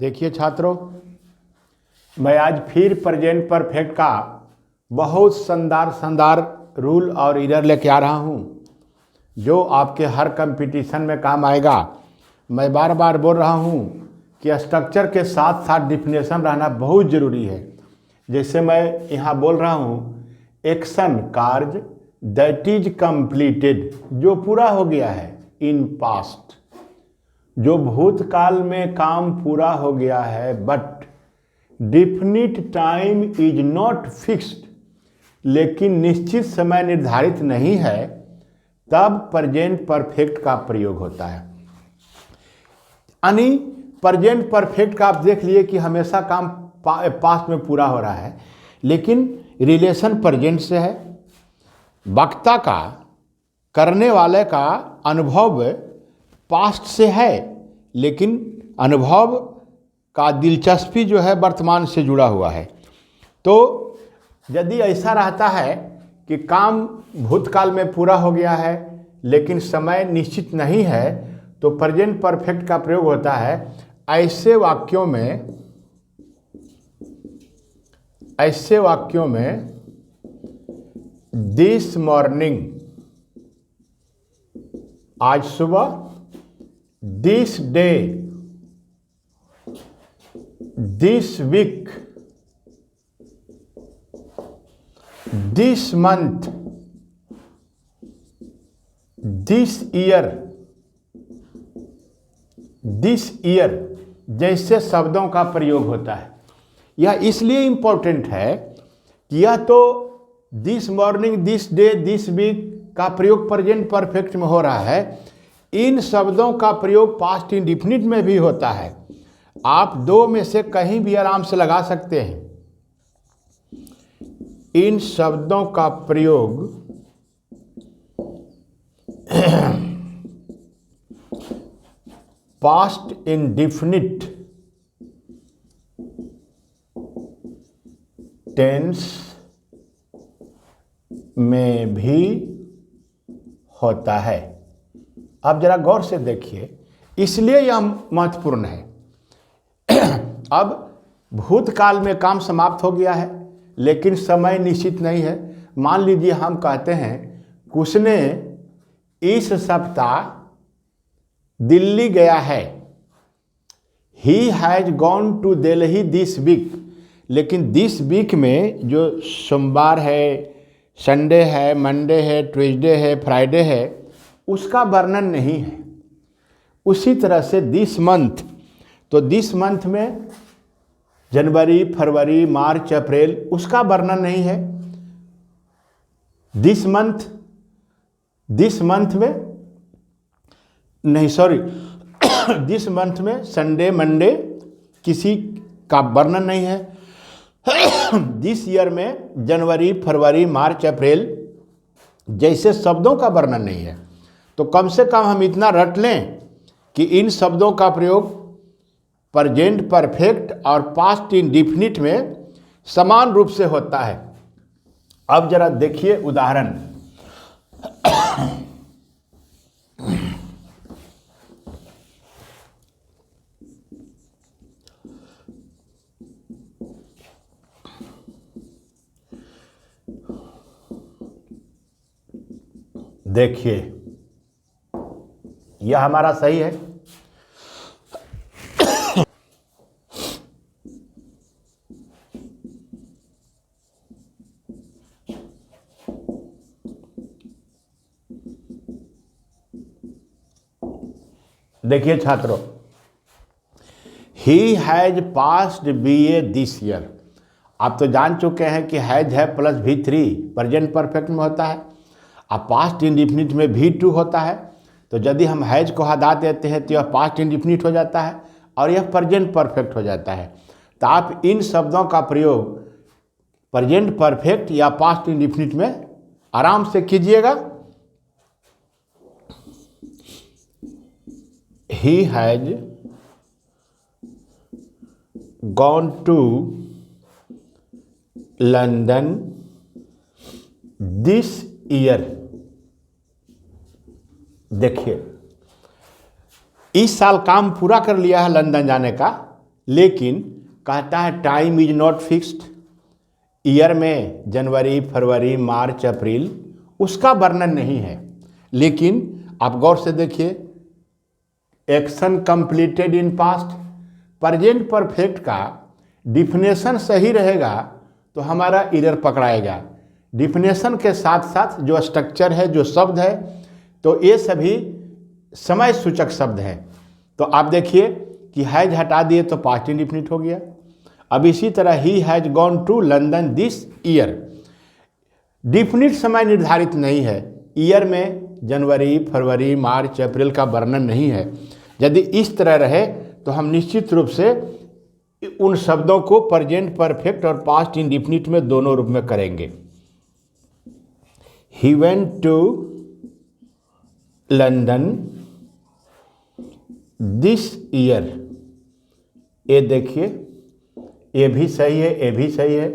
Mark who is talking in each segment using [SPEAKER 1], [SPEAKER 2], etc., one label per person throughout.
[SPEAKER 1] देखिए छात्रों, मैं आज फिर प्रेजेंट परफेक्ट का बहुत शानदार रूल और इरर लेके आ रहा हूँ जो आपके हर कंपटीशन में काम आएगा। मैं बार बार बोल रहा हूँ कि स्ट्रक्चर के साथ साथ डिफिनेशन रहना बहुत ज़रूरी है। जैसे मैं यहाँ बोल रहा हूँ, एक्शन कार्य दैट इज कंप्लीटेड, जो पूरा हो गया है, इन पास्ट, जो भूतकाल में काम पूरा हो गया है, but definite time is not fixed, लेकिन निश्चित समय निर्धारित नहीं है, तब प्रेजेंट परफेक्ट का प्रयोग होता है। यानी प्रेजेंट परफेक्ट का आप देख लिए कि हमेशा काम पास्ट में पूरा हो रहा है, लेकिन रिलेशन प्रेजेंट से है। वक्ता का, करने वाले का अनुभव पास्ट से है, लेकिन अनुभव का दिलचस्पी जो है वर्तमान से जुड़ा हुआ है। तो यदि ऐसा रहता है कि काम भूतकाल में पूरा हो गया है लेकिन समय निश्चित नहीं है, तो प्रेजेंट परफेक्ट का प्रयोग होता है ऐसे वाक्यों में दिस मॉर्निंग, आज सुबह, this day, this week, this month, this year जैसे शब्दों का प्रयोग होता है। यह इसलिए इम्पोर्टेंट है कि यह तो this morning, this day, this week का प्रयोग प्रेजेंट परफेक्ट में हो रहा है। इन शब्दों का प्रयोग पास्ट इंडिफिनिट में भी होता है। आप दो में से कहीं भी आराम से लगा सकते हैं। इन शब्दों का प्रयोग पास्ट इंडिफिनिट टेंस में भी होता है। अब जरा गौर से देखिए, इसलिए यह महत्वपूर्ण है। अब भूतकाल में काम समाप्त हो गया है लेकिन समय निश्चित नहीं है। मान लीजिए हम कहते हैं कि उसने इस सप्ताह दिल्ली गया है, he has gone to Delhi this week, लेकिन दिस वीक में जो सोमवार है, संडे है, मंडे है, ट्यूसडे है, फ्राइडे है, उसका वर्णन नहीं है। उसी तरह से दिस मंथ, तो दिस मंथ में जनवरी, फरवरी, मार्च, अप्रैल, उसका वर्णन नहीं है। दिस मंथ में संडे, मंडे किसी का वर्णन नहीं है। दिस ईयर में जनवरी, फरवरी, मार्च, अप्रैल जैसे शब्दों का वर्णन नहीं है। तो कम से कम हम इतना रट लें कि इन शब्दों का प्रयोग प्रेजेंट परफेक्ट और पास्ट इंडिफिनिट में समान रूप से होता है। अब जरा देखिए उदाहरण। देखिए, यह हमारा सही है। देखिए छात्रों, he has passed BA this year. आप तो जान चुके हैं कि हैज है प्लस V3 प्रेजेंट परफेक्ट में होता है, अब पास्ट इंडिफिनिट में V2 होता है। तो यदि हम हैज को हटा देते हैं तो यह पास्ट इंडिफिनिट हो जाता है और यह प्रेजेंट परफेक्ट हो जाता है। तो आप इन शब्दों का प्रयोग प्रेजेंट परफेक्ट या पास्ट इंडिफिनिट में आराम से कीजिएगा। He has gone to London this year। देखिए, इस साल काम पूरा कर लिया है लंदन जाने का, लेकिन कहता है time is not fixed. Year में जनवरी, फरवरी, मार्च, अप्रैल, उसका वर्णन नहीं है। लेकिन आप गौर से देखिए, action completed in past, present perfect का डिफिनेशन सही रहेगा तो हमारा ईरर पकड़ाएगा। डिफिनेशन के साथ साथ जो स्ट्रक्चर है, जो शब्द है, तो ये सभी समय सूचक शब्द हैं। तो आप देखिए कि हैज हटा दिए तो पास्ट इंडिफिनिट हो गया। अब इसी तरह he has gone to London this year, definite समय निर्धारित नहीं है। ईयर में जनवरी, फरवरी, मार्च, अप्रैल का वर्णन नहीं है। यदि इस तरह रहे तो हम निश्चित रूप से उन शब्दों को प्रेजेंट परफेक्ट और पास्ट इंडिफिनिट में दोनों रूप में करेंगे। He went to London this year, ये देखिए, ये भी सही है, ये भी सही है।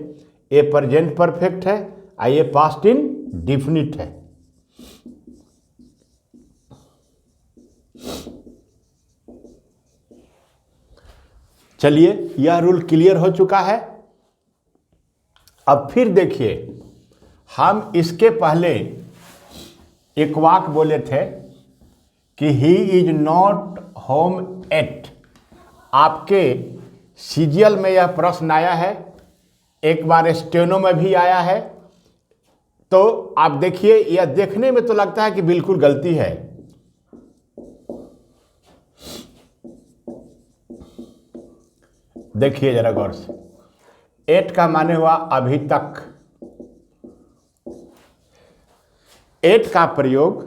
[SPEAKER 1] ये प्रेजेंट परफेक्ट है और ये पास्ट इंडिफिनिट है। चलिए, यह रूल क्लियर हो चुका है। अब फिर देखिए, हम इसके पहले एक वाक्य बोले थे कि he is not home at. आपके सीजीएल में यह प्रश्न आया है, एक बार स्टेनो में भी आया है। तो आप देखिए, यह देखने में तो लगता है कि बिल्कुल गलती है। देखिए जरा गौर से, एट का माने हुआ अभी तक। एट का प्रयोग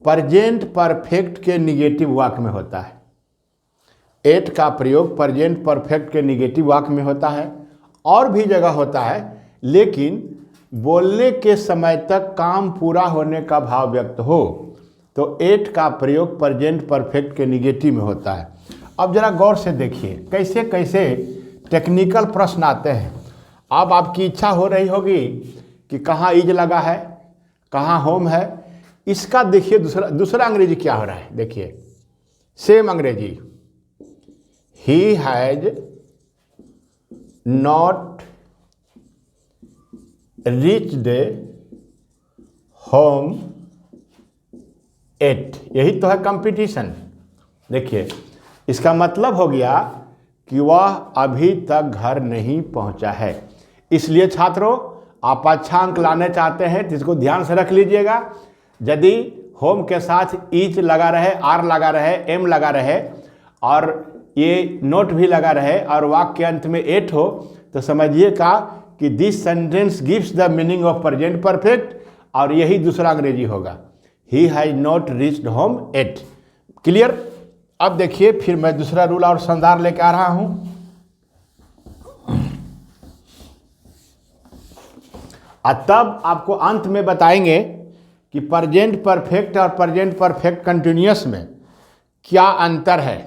[SPEAKER 1] प्रेजेंट परफेक्ट के निगेटिव वाक्य में होता है। एट का प्रयोग प्रेजेंट परफेक्ट के निगेटिव वाक्य में होता है, और भी जगह होता है, लेकिन बोलने के समय तक काम पूरा होने का भाव व्यक्त हो तो एट का प्रयोग प्रेजेंट परफेक्ट के निगेटिव में होता है। अब जरा गौर से देखिए कैसे कैसे टेक्निकल प्रश्न आते हैं। अब आपकी इच्छा हो रही होगी कि कहाँ इज लगा है, कहाँ होम है। इसका देखिए दूसरा अंग्रेजी क्या हो रहा है। देखिए सेम अंग्रेजी, he has not reached home at, यही तो है कंपटीशन। देखिए इसका मतलब हो गया कि वह अभी तक घर नहीं पहुंचा है। इसलिए छात्रों, आप अच्छा अंक लाने चाहते हैं तो इसको ध्यान से रख लीजिएगा। यदि होम के साथ ईच लगा रहे, आर लगा रहे, एम लगा रहे और ये नोट भी लगा रहे और वाक्य के अंत में एट हो, तो समझिएगा कि this sentence gives the meaning of present perfect, और यही दूसरा अंग्रेजी होगा, he has not reached home at. Clear? अब देखिए फिर मैं दूसरा रूल और संदार लेके आ रहा हूं। तब आपको अंत में बताएंगे कि प्रेजेंट परफेक्ट और प्रेजेंट परफेक्ट कंटिन्यूअस में क्या अंतर है।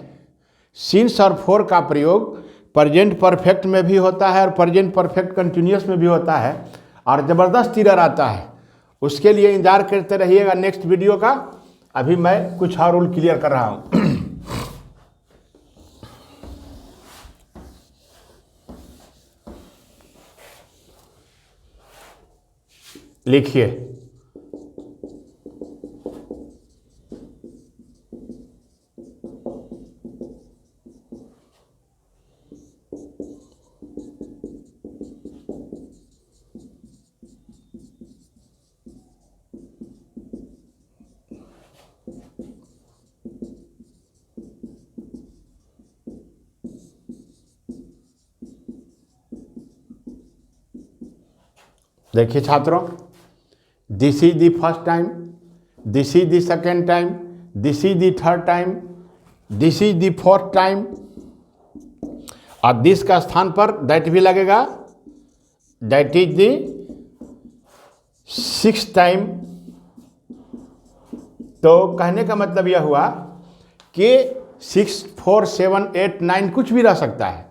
[SPEAKER 1] सिंस और फॉर का प्रयोग प्रेजेंट परफेक्ट में भी होता है और प्रेजेंट परफेक्ट कंटिन्यूअस में भी होता है, और ज़बरदस्त एरर आता है। उसके लिए इंतजार करते रहिएगा नेक्स्ट वीडियो का। अभी मैं कुछ और रूल क्लियर कर रहा हूं। लिखिए, देखिए छात्रों, this is the first time, this is the second time, this is the third time, this is the fourth time, और दिस का स्थान पर दैट भी लगेगा, that is the sixth time. तो कहने का मतलब यह हुआ कि 6, 4, 7, 8, 9 कुछ भी रह सकता है।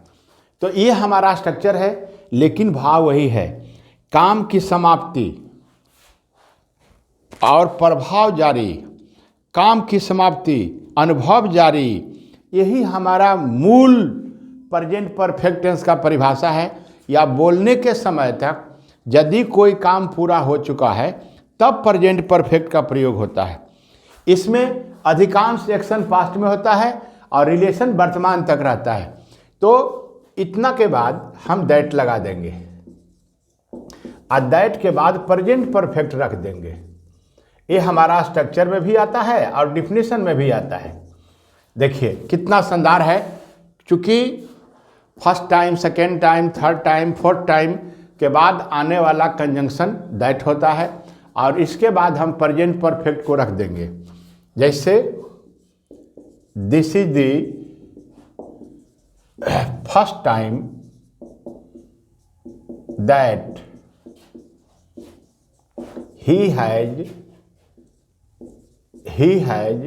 [SPEAKER 1] तो ये हमारा स्ट्रक्चर है, लेकिन भाव वही है, काम की समाप्ति और प्रभाव जारी, काम की समाप्ति, अनुभव जारी, यही हमारा मूल प्रेजेंट परफेक्ट टेंस का परिभाषा है, या बोलने के समय तक यदि कोई काम पूरा हो चुका है तब प्रेजेंट परफेक्ट का प्रयोग होता है। इसमें अधिकांश एक्शन पास्ट में होता है और रिलेशन वर्तमान तक रहता है। तो इतना के बाद हम दैट लगा देंगे और दैट के बाद प्रेजेंट परफेक्ट रख देंगे। ये हमारा स्ट्रक्चर में भी आता है और डिफिनीशन में भी आता है। देखिए कितना शानदार है। चूँकि first time, second time, third time, fourth time के बाद आने वाला कंजंक्शन दैट होता है और इसके बाद हम प्रेजेंट परफेक्ट को रख देंगे। जैसे this is the first time that he has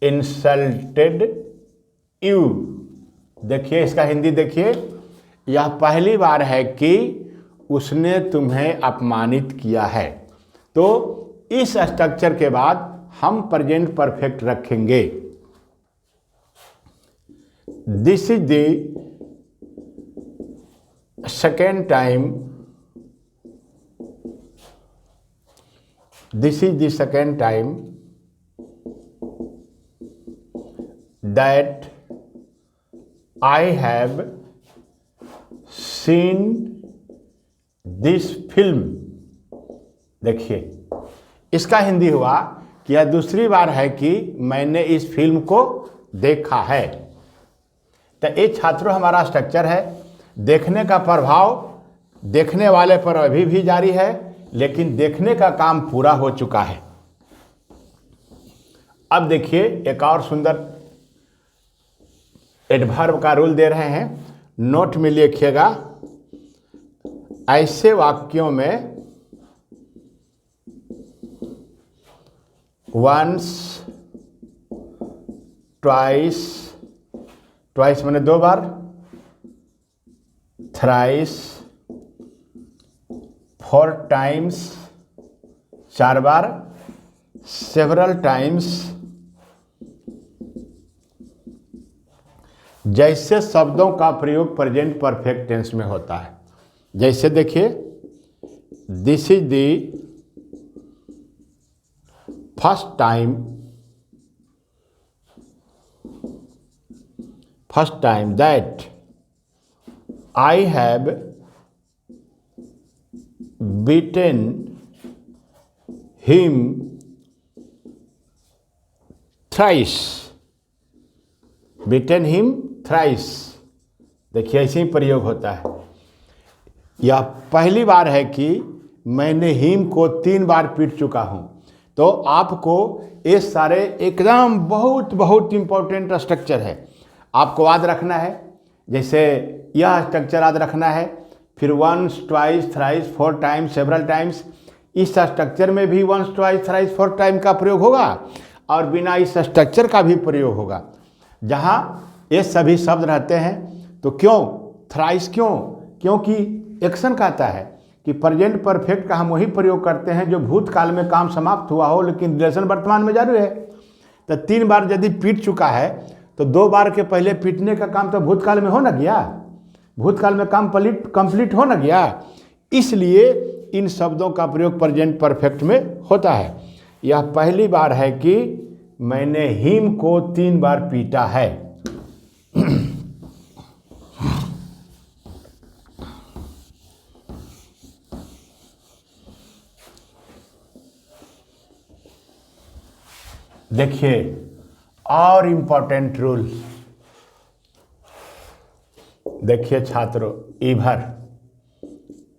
[SPEAKER 1] insulted you। देखिए इसका हिंदी देखिए, यह पहली बार है कि उसने तुम्हें अपमानित किया है। तो इस स्ट्रक्चर के बाद हम प्रेजेंट परफेक्ट रखेंगे। This is the second time, this is the second time that I have seen this film। देखिए इसका हिंदी हुआ कि यह दूसरी बार है कि मैंने इस फिल्म को देखा है। तो ये छात्रों हमारा स्ट्रक्चर है। देखने का प्रभाव देखने वाले पर अभी भी जारी है, लेकिन देखने का काम पूरा हो चुका है। अब देखिए एक और सुंदर एडवर्ब का रूल दे रहे हैं, नोट में लिखिएगा। ऐसे वाक्यों में वंस, ट्वाइस, ट्वाइस मैंने 2 बार, थ्राइस, 4 टाइम्स 4 बार, सेवरल टाइम्स जैसे शब्दों का प्रयोग प्रेजेंट परफेक्ट टेंस में होता है। जैसे देखिए this is the first time that I have beaten him thrice। beaten him thrice देखिए ऐसे ही प्रयोग होता है। यह पहली बार है कि मैंने हिम को 3 बार पीट चुका हूं। तो आपको ये सारे एकदम बहुत बहुत इंपॉर्टेंट स्ट्रक्चर है, आपको याद रखना है। जैसे यह स्ट्रक्चर याद रखना है, फिर once, twice, thrice, 4 times, several times. इस स्ट्रक्चर में भी वंस, ट्वाइस, थ्राइस, 4 टाइम का प्रयोग होगा और बिना इस स्ट्रक्चर का भी प्रयोग होगा। जहाँ ये सभी शब्द रहते हैं तो क्यों थ्राइस, क्योंकि एक्शन कहता है कि प्रेजेंट परफेक्ट का हम वही प्रयोग करते हैं जो भूतकाल में काम समाप्त हुआ हो लेकिन रिलेशन वर्तमान में जारी है। तो 3 बार यदि पीट चुका है तो 2 बार के पहले पीटने का काम तो भूतकाल में हो ना गया, भूतकाल में काम कंप्लीट हो ना गया। इसलिए इन शब्दों का प्रयोग प्रेजेंट परफेक्ट में होता है। यह पहली बार है कि मैंने हिम को 3 बार पीटा है। देखिए और इंपॉर्टेंट रूल देखिए छात्रों, ईभर,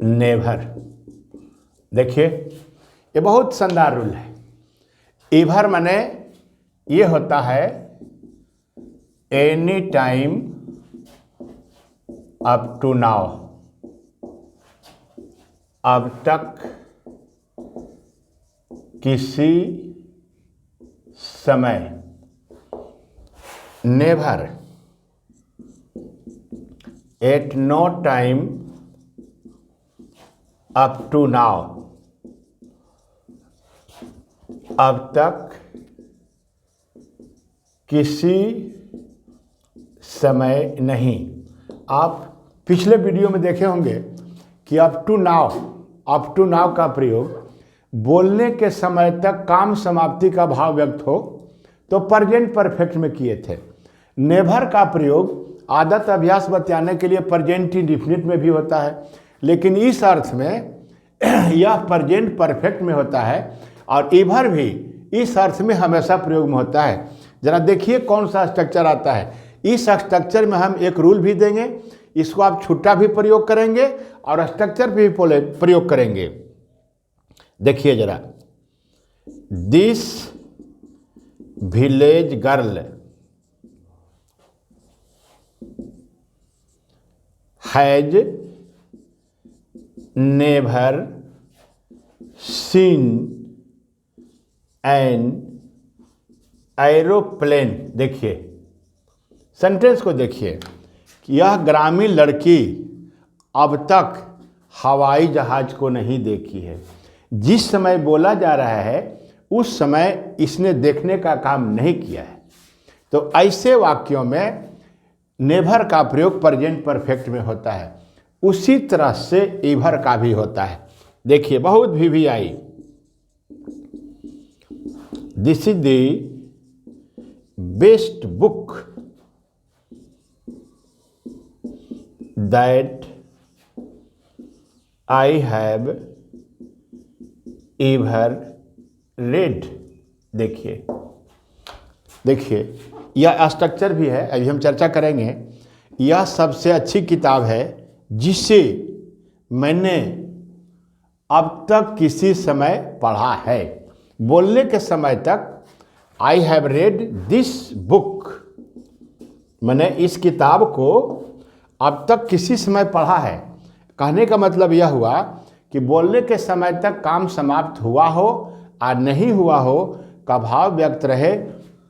[SPEAKER 1] नेभर। देखिए ये बहुत शानदार रूल है। ईभर माने ये होता है any time up to now, अब तक, किसी समय। Never, at no time up to now, अब तक, किसी समय नहीं। आप पिछले वीडियो में देखे होंगे कि अप टू नाउ का प्रयोग बोलने के समय तक काम समाप्ति का भाव व्यक्त हो तो प्रेजेंट परफेक्ट में किए थे। नेवर का प्रयोग आदत अभ्यास बताने के लिए प्रेजेंट इंडेफिनिट में भी होता है, लेकिन इस अर्थ में यह प्रेजेंट परफेक्ट में होता है और एवर भी इस अर्थ में हमेशा प्रयोग में होता है। जरा देखिए कौन सा स्ट्रक्चर आता है। इस स्ट्रक्चर में हम एक रूल भी देंगे, इसको आप छुट्टा भी प्रयोग करेंगे और स्ट्रक्चर भी प्रयोग करेंगे। देखिए जरा, this village girl has never seen an aeroplane. देखिए सेंटेंस को देखिए कि यह ग्रामीण लड़की अब तक हवाई जहाज को नहीं देखी है। जिस समय बोला जा रहा है उस समय इसने देखने का काम नहीं किया है। तो ऐसे वाक्यों में नेवर का प्रयोग प्रेजेंट परफेक्ट में होता है, उसी तरह से एवर का भी होता है। देखिए बहुत भी I, this is the best book that I have ever read. देखिए यह स्ट्रक्चर भी है, अभी हम चर्चा करेंगे। यह सबसे अच्छी किताब है जिसे मैंने अब तक किसी समय पढ़ा है। बोलने के समय तक I have read this book, मैंने इस किताब को अब तक किसी समय पढ़ा है। कहने का मतलब यह हुआ कि बोलने के समय तक काम समाप्त हुआ हो और नहीं हुआ हो का भाव व्यक्त रहे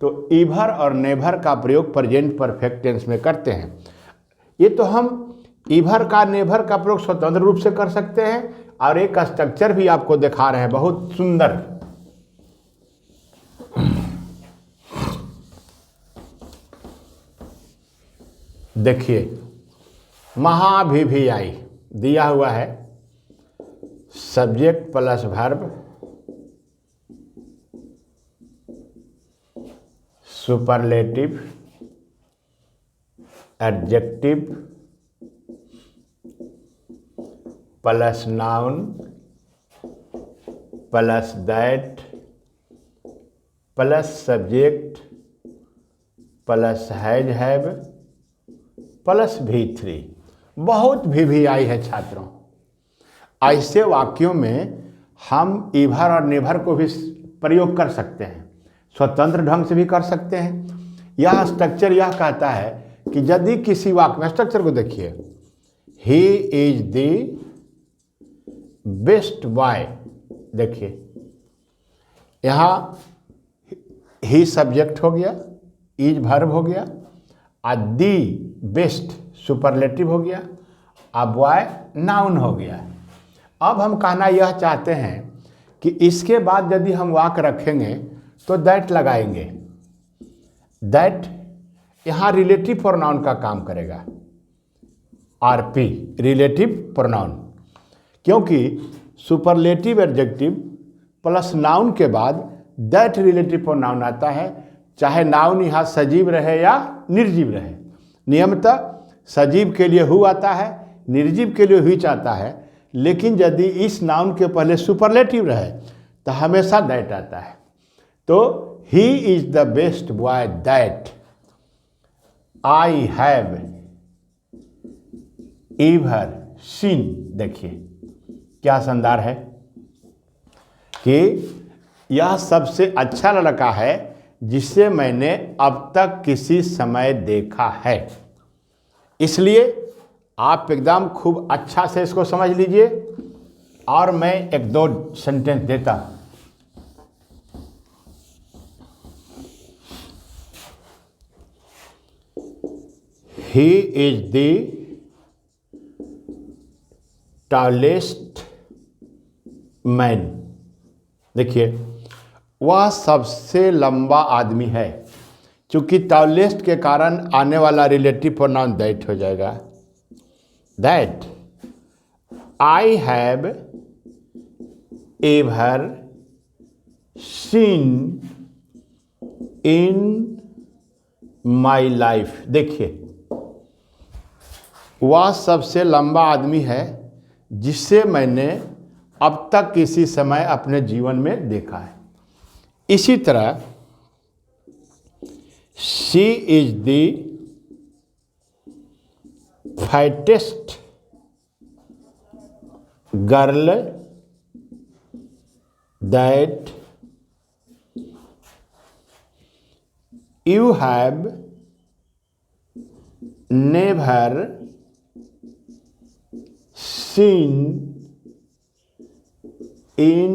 [SPEAKER 1] तो एवर और नेवर का प्रयोग प्रेजेंट परफेक्ट टेंस में करते हैं। ये तो हम एवर का नेवर का प्रयोग स्वतंत्र रूप से कर सकते हैं और एक स्ट्रक्चर भी आपको दिखा रहे हैं बहुत सुंदर। देखिए महाभिभियाई दिया हुआ है, subject plus verb, superlative, adjective plus noun plus that plus subject plus has have plus V3। बहुत भी आई है छात्रों। ऐसे वाक्यों में हम एवर और नेवर को भी प्रयोग कर सकते हैं, स्वतंत्र ढंग से भी कर सकते हैं। यह स्ट्रक्चर यह कहता है कि यदि किसी वाक्य में, स्ट्रक्चर को देखिए, he is the best boy. देखिए यहाँ ही सब्जेक्ट हो गया, इज वर्ब हो गया, और दी बेस्ट सुपरलेटिव हो गया, अब बॉय नाउन हो गया। अब हम कहना यह चाहते हैं कि इसके बाद यदि हम वाक्य रखेंगे तो दैट लगाएंगे। दैट यहाँ रिलेटिव प्रोनाउन का काम करेगा, आरपी रिलेटिव प्रोनाउन, क्योंकि सुपरलेटिव एडजेक्टिव प्लस नाउन के बाद दैट रिलेटिव प्रोनाउन आता है, चाहे नाउन यहाँ सजीव रहे या निर्जीव रहे। नियमतः सजीव के लिए हु आता है, निर्जीव के लिए व्हिच आता है, लेकिन यदि इस नाउन के पहले सुपरलेटिव रहे तो हमेशा दैट आता है। तो he is the best boy that I have ever seen. देखिए क्या शानदार है कि यह सबसे अच्छा लड़का है जिसे मैंने अब तक किसी समय देखा है। इसलिए आप एकदम खूब अच्छा से इसको समझ लीजिए और मैं एक दो सेंटेंस देता हूं। He is the tallest man। देखिए वह सबसे लंबा आदमी है। चूंकि टाउलेस्ट के कारण आने वाला रिलेटिव प्रोनाउन दैट हो जाएगा। That I have ever seen in my life. देखिए, वह सबसे लंबा आदमी है जिसे मैंने अब तक किसी समय अपने जीवन में देखा है। इसी तरह she is the fattest girl that you have never seen in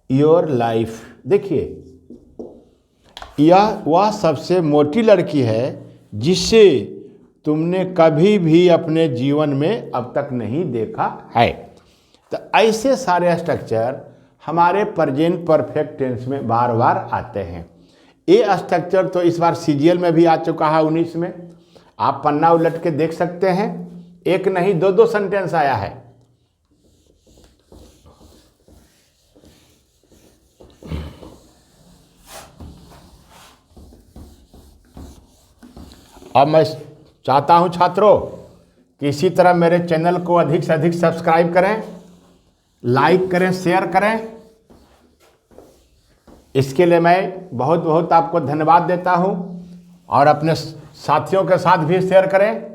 [SPEAKER 1] your life. देखिए, यह वह सबसे मोटी लड़की है जिसे तुमने कभी भी अपने जीवन में अब तक नहीं देखा है। तो ऐसे सारे स्ट्रक्चर हमारे प्रेजेंट परफेक्ट टेंस में बार बार आते हैं। ये स्ट्रक्चर तो इस बार सीजीएल में भी आ चुका है 19 में। आप पन्ना उलट के देख सकते हैं, एक नहीं दो सेंटेंस आया है। अब मैं चाहता हूं छात्रों कि इसी तरह मेरे चैनल को अधिक से अधिक सब्सक्राइब करें, लाइक करें, शेयर करें। इसके लिए मैं बहुत बहुत आपको धन्यवाद देता हूं और अपने साथियों के साथ भी शेयर करें।